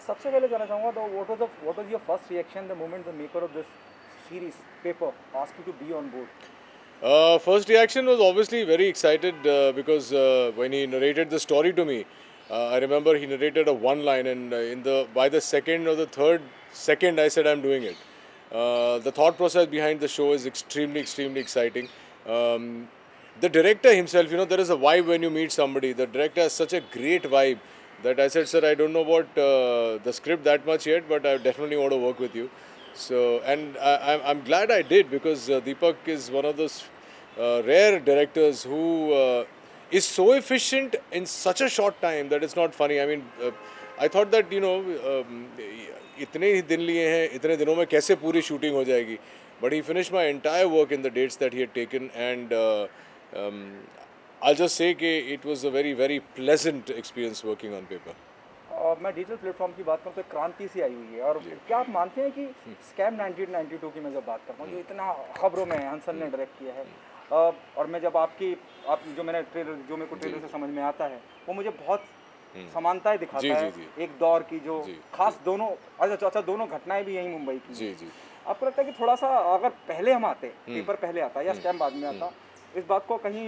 सबसे पहले जानना चाहूँगा तो what was your first reaction the moment the maker of this series paper asked you to be on board? First reaction was obviously very excited because when he narrated the story to me, I remember he narrated a one line, and by the second or the third second, I said I'm doing it. The thought process behind the show is extremely exciting. The director himself, there is a vibe when you meet somebody. The director has such a great vibe that I said, sir, I don't know about the script that much yet, but I definitely want to work with you. So, and I'm glad I did because Deepak is one of those rare directors who is so efficient in such a short time that it's not funny. I mean, I thought that इतने ही दिन लिए हैं, इतने दिनों में कैसे पूरी shooting हो जाएगी. But he finished my entire work in the dates that he had taken, and I'll just say that it was a very pleasant experience working on paper. मैं डिजिटल प्लेटफॉर्म की बात करूँ तो क्रांति सी आई हुई है और क्या आप मानते हैं कि स्कैम 1992 की मैं जब बात करता हूँ जो इतना खबरों में हंसन ने डायरेक्ट किया है और मैं जब आप जो मैंने ट्रेलर जो मेरे को ट्रेलर से समझ में आता है वो मुझे बहुत समानताएं दिखाता है एक दौर की जो खास दोनों अच्छा दोनों घटनाएं भी यहीं मुंबई की आपको लगता है कि थोड़ा सा अगर पहले हम आते पेपर पहले आता या स्कैम बाद में आता इस बात को कहीं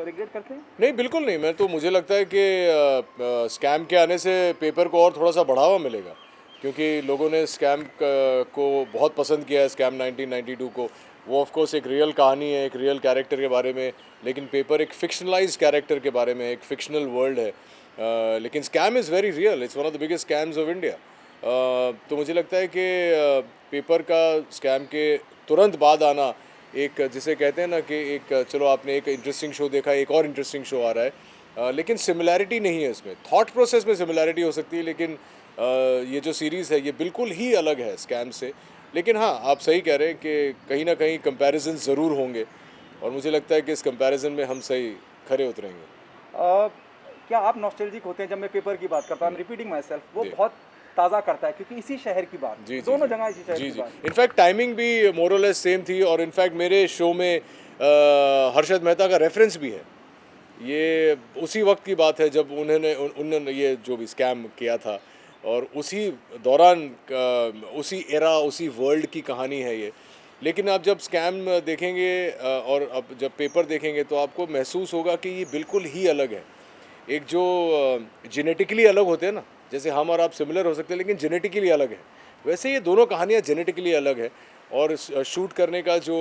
रिग्रेट करते हैं? नहीं, बिल्कुल नहीं. मैं तो मुझे लगता है कि स्कैम के आने से पेपर को और थोड़ा सा बढ़ावा मिलेगा क्योंकि लोगों ने स्कैम को बहुत पसंद किया है. स्कैम 1992 को वो ऑफ कोर्स एक रियल कहानी है, एक रियल कैरेक्टर के बारे में, लेकिन पेपर एक फिक्शनलाइज्ड कैरेक्टर के बारे में, एक फिक्शनल वर्ल्ड है. लेकिन scam is very real. It's one of the biggest scams of India. तो मुझे लगता है कि पेपर का स्कैम के तुरंत बाद आना एक जिसे कहते हैं ना कि एक चलो आपने एक इंटरेस्टिंग शो देखा, एक और इंटरेस्टिंग शो आ रहा है, लेकिन सिमिलैरिटी नहीं है इसमें. थॉट प्रोसेस में सिमिलैरिटी हो सकती है, लेकिन ये जो सीरीज़ है ये बिल्कुल ही अलग है स्कैम से. लेकिन हाँ, आप सही कह रहे हैं कि कहीं ना कहीं कंपैरिजन ज़रूर होंगे और मुझे लगता है कि इस कंपैरिजन में हम सही खरे उतरेंगे. क्या आप नॉस्टैल्जिक होते हैं? जब मैं पेपर की बात करता हूँ, रिपीटिंग माई सेल्फ, वो बहुत ताज़ा करता है क्योंकि इसी शहर की बात, दोनों जगह इसी शहर की बात. इनफैक्ट टाइमिंग भी मोर और लेस सेम थी और इनफैक्ट मेरे शो में हर्षद मेहता का रेफरेंस भी है. ये उसी वक्त की बात है जब उन्होंने ये जो भी स्कैम किया था और उसी दौरान उसी एरा उसी वर्ल्ड की कहानी है ये. लेकिन आप जब स्कैम देखेंगे और अब जब पेपर देखेंगे तो आपको महसूस होगा कि ये बिल्कुल ही अलग है. एक जो जेनेटिकली अलग होते हैं ना, जैसे हम और आप सिमिलर हो सकते हैं लेकिन जेनेटिकली अलग है, वैसे ये दोनों कहानियाँ जेनेटिकली अलग है. और शूट करने का जो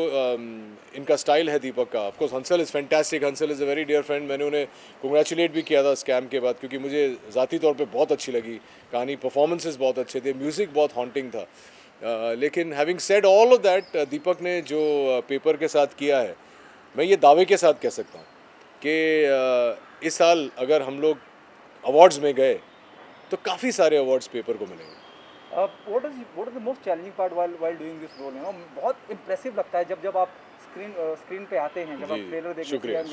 इनका स्टाइल है दीपक का, of course Hansal is fantastic. Hansal is a very dear friend. मैंने उन्हें कंग्रेचुलेट भी किया था स्कैम के बाद क्योंकि मुझे ज़ाती तौर पे बहुत अच्छी लगी कहानी. परफॉर्मेंसेस बहुत अच्छे थे, म्यूज़िक बहुत हॉन्टिंग था. लेकिन having said all of that, Deepak ने जो पेपर के साथ किया है, मैं ये दावे के साथ कह सकता हूँ कि इस साल अगर हम लोग अवार्ड्स में गए तो काफ़ी सारे अवार्ड्स पेपर को मिलेंगे. What is the most challenging part while doing this role? बहुत इम्प्रेसिव लगता है जब आप स्क्रीन पे आते हैं, जब आप ट्रेलर देखते हैं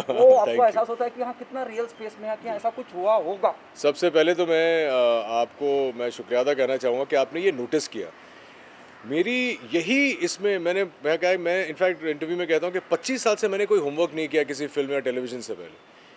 तो आपको एहसास होता है कि हाँ कितना रियल स्पेस में है, कि ऐसा कुछ हुआ होगा. सबसे पहले तो मैं शुक्रिया अदा करना चाहूँगा कि आपने ये नोटिस किया. मेरी यही इसमें मैं इनफैक्ट इंटरव्यू में कहता हूँ कि 25 साल से मैंने कोई होमवर्क नहीं किया किसी फिल्म या टेलीविज़न से पहले.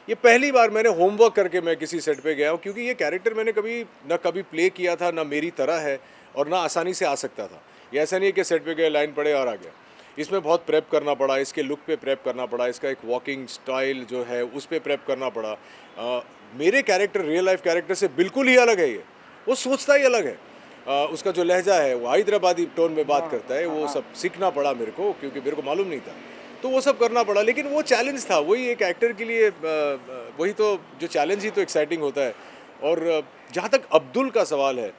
ये पहली बार मैंने होमवर्क करके मैं किसी सेट पे गया हूँ क्योंकि ये कैरेक्टर मैंने कभी प्ले किया था, ना मेरी तरह है और ना आसानी से आ सकता था. ये ऐसा नहीं है कि सेट पे गए, लाइन पढ़े और आ गया. इसमें बहुत प्रेप करना पड़ा, इसके लुक पे प्रेप करना पड़ा, इसका एक वॉकिंग स्टाइल जो है उस पर प्रेप करना पड़ा. मेरे कैरेक्टर रियल लाइफ कैरेक्टर से बिल्कुल ही अलग है. ये वो सोचता ही अलग है. उसका जो लहजा है वो हैदराबादी टोन में बात करता है. वो सब सीखना पड़ा मेरे को क्योंकि मेरे को मालूम नहीं था, तो वो सब करना पड़ा. लेकिन वो चैलेंज था, वही एक एक्टर के लिए वही तो जो चैलेंज ही तो एक्साइटिंग होता है. और जहाँ तक अब्दुल का सवाल है,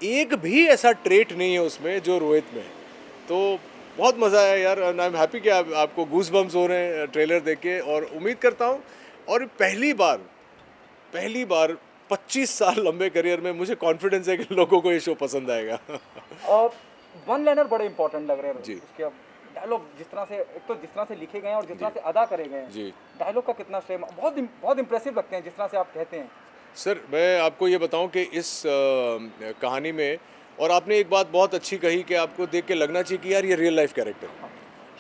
एक भी ऐसा ट्रेट नहीं है उसमें जो रोहित में है. तो बहुत मज़ा आया यार. आई एम हैप्पी कि आपको गूज बम्स हो रहे हैं ट्रेलर देख के और उम्मीद करता हूँ. और पहली बार 25 साल लंबे करियर में मुझे कॉन्फिडेंस है कि लोगों को ये शो पसंद आएगा. वन लाइनर बड़े इंपॉर्टेंट लग रहे हैं जी. उसके डायलॉग जिस तरह से लिखे गए हैं और जिस तरह से अदा करे गए हैं, डायलॉग का कितना श्रेय, बहुत इंप्रेसिव लगते हैं जिस तरह से आप कहते हैं. सर मैं आपको ये बताऊं कि इस कहानी में, और आपने एक बात बहुत अच्छी कही कि आपको देख के लगना चाहिए कि यार ये रियल लाइफ कैरेक्टर है.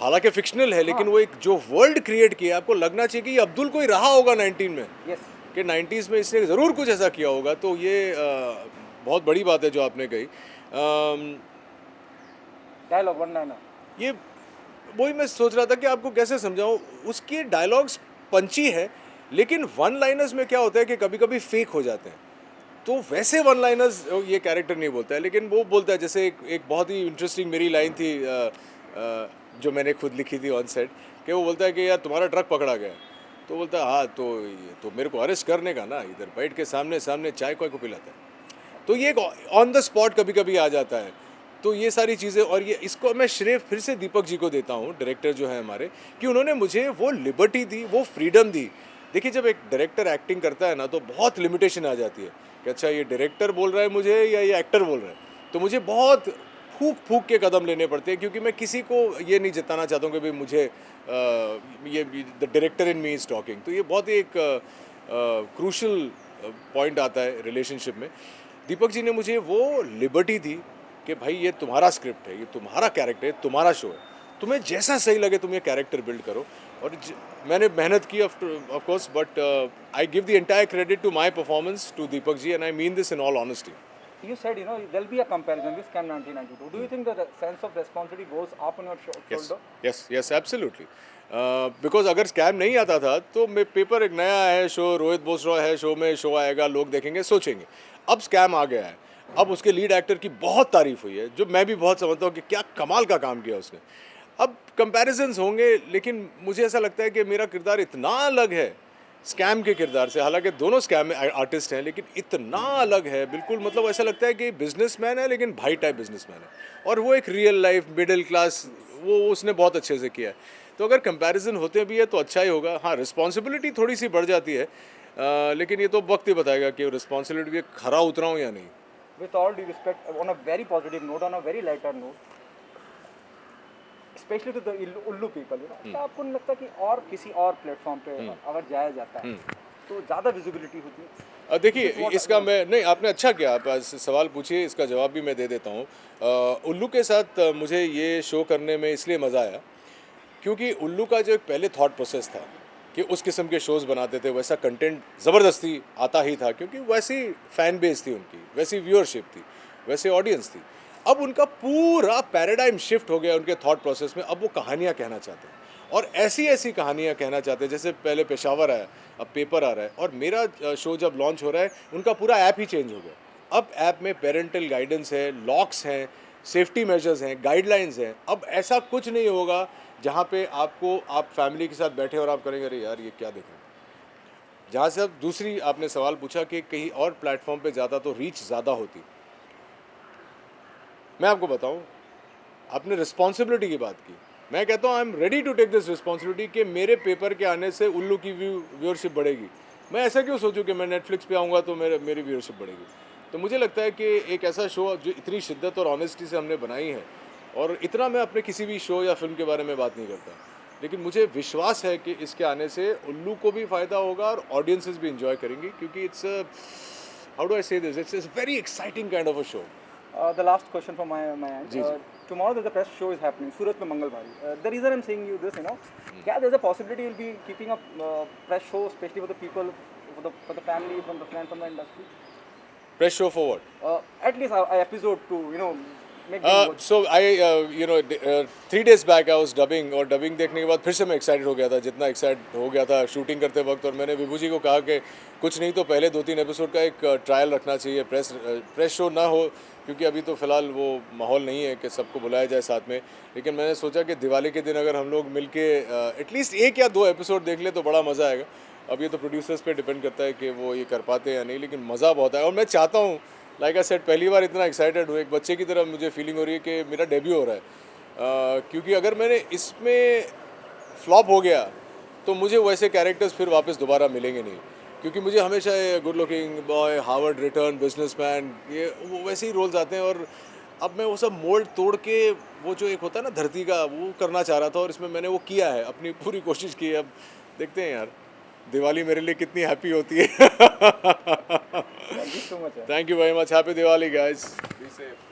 हालांकि फिक्शनल है लेकिन वो एक जो वर्ल्ड क्रिएट किया आपको लगना चाहिए कि ये अब्दुल कोई रहा होगा 19 में. कि 90s में इसने ज़रूर कुछ ऐसा किया होगा। तो ये बहुत बड़ी बात है जो आपने कही। Dialogue one liner. ये वही मैं सोच रहा था कि आपको कैसे समझाऊं। उसके डायलॉग्स पंची है, लेकिन वन लाइनर्स में क्या होता है कि कभी कभी फेक हो जाते हैं। तो वैसे वन लाइनर्स ये कैरेक्टर नहीं बोलता है, लेकिन वो बोलता है। जैसे एक बहुत ही इंटरेस्टिंग मेरी लाइन थी जो मैंने खुद लिखी थी ऑन सेट, कि वो बोलता है कि यार तुम्हारा ट्रक पकड़ा गया। तो बोलता है हाँ तो ये तो मेरे को अरेस्ट करने का ना, इधर बैठ के सामने सामने चाय को पिलाता है। तो ये ऑन द स्पॉट कभी कभी आ जाता है। तो ये सारी चीज़ें, और ये इसको मैं श्रेय फिर से दीपक जी को देता हूँ, डायरेक्टर जो है हमारे, कि उन्होंने मुझे वो लिबर्टी दी, वो फ्रीडम दी। देखिए जब एक डायरेक्टर एक्टिंग करता है ना तो बहुत लिमिटेशन आ जाती है कि अच्छा ये डायरेक्टर बोल रहा है मुझे या ये एक्टर बोल रहा है। तो मुझे बहुत फूक फूक के कदम लेने पड़ते हैं, क्योंकि मैं किसी को ये नहीं जताना चाहता हूँ कि भाई मुझे ये the director in me is talking. तो ये बहुत ही एक क्रूशल पॉइंट आता है रिलेशनशिप में। दीपक जी ने मुझे वो लिबर्टी दी कि भाई ये तुम्हारा स्क्रिप्ट है, ये तुम्हारा कैरेक्टर है, तुम्हारा शो है, तुम्हें जैसा सही लगे तुम ये कैरेक्टर बिल्ड करो। और मैंने मेहनत की of course, but I give the entire credit to my performance to Deepak ji, and I mean this in all honesty. You said, there'll be a comparison with Scam 1992. Do you think that the sense of responsibility goes up on your shoulder? Yes absolutely. Because अगर scam नहीं आता था तो मैं paper एक नया है show, Rohit बोसरॉय है शो में, शो आएगा, लोग देखेंगे, सोचेंगे। अब स्कैम आ गया है, अब उसके लीड एक्टर की बहुत तारीफ हुई है, जो मैं भी बहुत समझता हूँ कि क्या कमाल का काम किया उसने। अब कंपैरिजन्स होंगे, लेकिन मुझे ऐसा लगता है कि मेरा किरदार इतना अलग है स्कैम के किरदार से। हालांकि दोनों स्कैम आर्टिस्ट हैं, लेकिन इतना अलग है बिल्कुल। मतलब ऐसा लगता है कि बिजनेसमैन है, लेकिन भाई टाइप बिजनेसमैन है, और वो एक रियल लाइफ मिडिल क्लास, वो उसने बहुत अच्छे से किया है। तो अगर कंपैरिजन होते भी है तो अच्छा ही होगा। हाँ, रिस्पॉन्सिबिलिटी थोड़ी सी बढ़ जाती है, लेकिन ये तो वक्त ही बताएगा कि रिस्पॉन्सिबिलिटी भी खरा उतरा हूँ या नहीं। With all due respect, on a very positive note, on a very lighter note, specially to the उल्लू पीपल, क्या आपको नहीं लगता कि और किसी और प्लेटफॉर्म पे अगर जाया जाता है तो ज़्यादा विजिबिलिटी होती है? देखिए इसका मैं नहीं, आपने अच्छा किया, आप सवाल पूछिए, इसका जवाब भी मैं दे देता हूँ। उल्लू के साथ मुझे ये शो करने में इसलिए मज़ा आया क्योंकि उल्लू का जो एक पहले थॉट प्रोसेस था कि उस किस्म के शोज़ बनाते थे, वैसा कंटेंट ज़बरदस्ती आता ही था, क्योंकि वैसी फ़ैन बेस थी उनकी, वैसी व्यूअरशिप थी, वैसे ऑडियंस थी। अब उनका पूरा पैराडाइम शिफ्ट हो गया उनके थॉट प्रोसेस में। अब वो कहानियाँ कहना चाहते हैं, और ऐसी ऐसी कहानियाँ कहना चाहते हैं। जैसे पहले पेशावर आया, अब पेपर आ रहा है, और मेरा शो जब लॉन्च हो रहा है उनका पूरा ऐप ही चेंज हो गया। अब ऐप में पेरेंटल गाइडेंस है, लॉक्स हैं, सेफ्टी मेजर्स हैं, गाइडलाइंस हैं। अब ऐसा कुछ नहीं होगा जहाँ पे आप फैमिली के साथ बैठे और आप करेंगे अरे यार ये क्या देख रहे हैं। जहाँ से अब दूसरी आपने सवाल पूछा कि कहीं और प्लेटफॉर्म पे जाता तो रीच ज़्यादा होती। मैं आपको बताऊं, आपने रिस्पॉन्सिबिलिटी की बात की, मैं कहता हूं I am ready to take this responsibility कि मेरे पेपर के आने से उल्लू की व्यूअरशिप बढ़ेगी। मैं ऐसा क्यों सोचूं कि मैं नेटफ्लिक्स पे आऊँगा तो मेरी व्यूअरशिप बढ़ेगी। तो मुझे लगता है कि एक ऐसा शो जो इतनी शिद्दत और ऑनेस्टी से हमने बनाई है, और इतना मैं अपने किसी भी शो या फिल्म के बारे में बात नहीं करता, लेकिन मुझे विश्वास है कि इसके आने से उल्लू को भी फ़ायदा होगा और ऑडियंसेस भी इंजॉय करेंगी, क्योंकि इट्स हाउ डू आई से this, it's very exciting kind of a show. The last question from my end. Tomorrow there's a press show is happening, Surat mein Mangalbari. The reason I'm saying you this, yeah, there's a possibility you'll be keeping a press show, especially for the people, for the family, from the friends, from the industry. Press show for what? At least a episode to, make them watch. So I 3 days back I was dubbing, और dubbing देखने के बाद फिर से मैं excited हो गया था, जितना एक्साइट हो गया था शूटिंग करते वक्त। और मैंने विभू जी को कहा कि कुछ नहीं तो पहले 2-3 एपिसोड का एक ट्रायल रखना चाहिए, प्रेस शो ना हो, क्योंकि अभी तो फ़िलहाल वो माहौल नहीं है कि सबको बुलाया जाए साथ में। लेकिन मैंने सोचा कि दिवाली के दिन अगर हम लोग मिल के एटलीस्ट 1 या 2 एपिसोड देख ले तो बड़ा मज़ा आएगा। अब ये तो प्रोड्यूसर्स पे डिपेंड करता है कि वो ये कर पाते हैं या नहीं, लेकिन मज़ा बहुत है। और मैं चाहता हूँ, लाइक आई सेड, पहली बार इतना एक्साइटेड हूँ, एक बच्चे की तरह मुझे फीलिंग हो रही है कि मेरा डेब्यू हो रहा है। क्योंकि अगर मैंने इसमें फ्लॉप हो गया तो मुझे वैसे कैरेक्टर्स फिर वापस दोबारा मिलेंगे नहीं, क्योंकि मुझे हमेशा ये good looking boy, Harvard return businessman, ये वो वैसे ही रोल्स आते हैं। और अब मैं वो सब मोल्ड तोड़ के वो जो एक होता है ना धरती का, वो करना चाह रहा था, और इसमें मैंने वो किया है, अपनी पूरी कोशिश की है। अब देखते हैं यार दिवाली मेरे लिए कितनी हैप्पी होती है। Thank you so much. Thank you very much, happy Diwali guys, be safe.